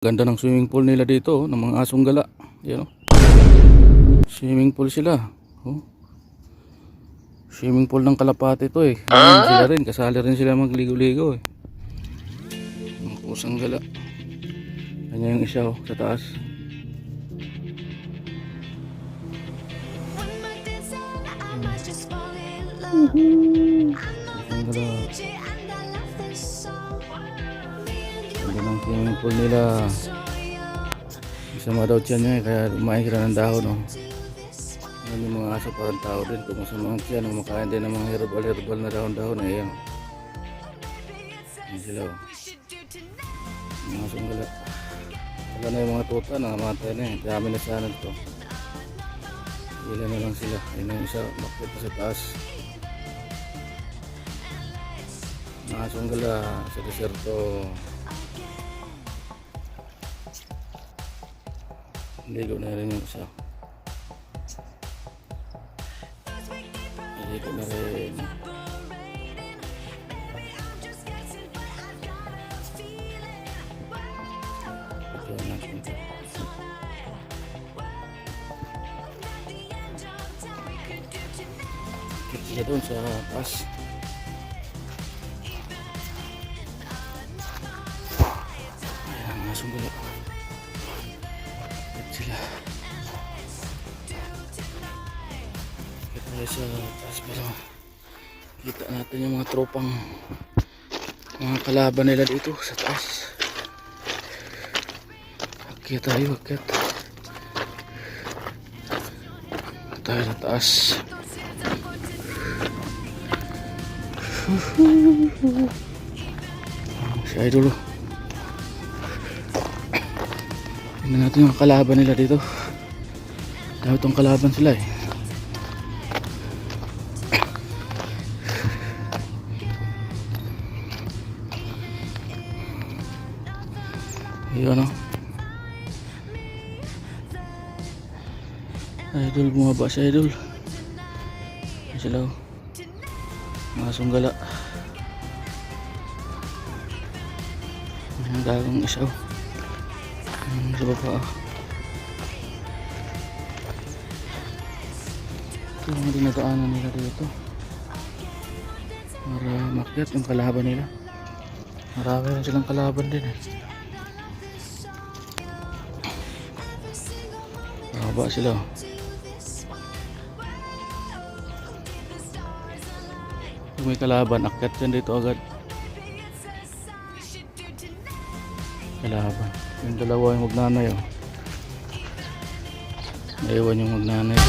Ganda ng swimming pool nila dito, ng mga asong gala. Yan, swimming pool sila. Swimming pool ng Kalapate to eh. Sila rin, kasali rin sila magligo-ligo eh. Mga pusang gala. Kanya yung isa sa taas. Pusang gala. Ganda ng swimming pool nila. Masama daw tiyan niya eh, kaya kumain sila ng dahon oh. Yan yung mga aso parang tao din. Kung masama ang tiyan, kumakain din ng mga herbal na dahon-dahon eh. Yan. Yan sila oh. Mga asong gala. Wala na yung mga tuta, nangamatay na eh. Dami na sana ito. Ilan na lang sila. Ayun na yung isa, bakit pa sa taas. Mga asong gala sa deserto. Ligo na rin yung isa. Ligo na rin. Ito natin ito. Kaya doon sa taas. Ayan, masong gulo. Sila kita tayo sa taas para kita natin yung mga tropang mga kalaban nila dito sa taas. Akyat tayo, akyat tayo sa taas. Si Idol tingnan natin yung kalaban nila dito. Dahil itong kalaban sila eh. Ayun o. Idol, bumaba si Idol. Ayun sila o. Mga asong gala. Ang dagang isa o. Sa baba ito yung dinadaanan nila dito para makyat yung kalaban nila. Marami rin silang kalaban din eh. Baba sila kung may kalaban akyat yan dito agad. Kalaban yung dalawa yung magnanay oh. Naiwan yung magnanay.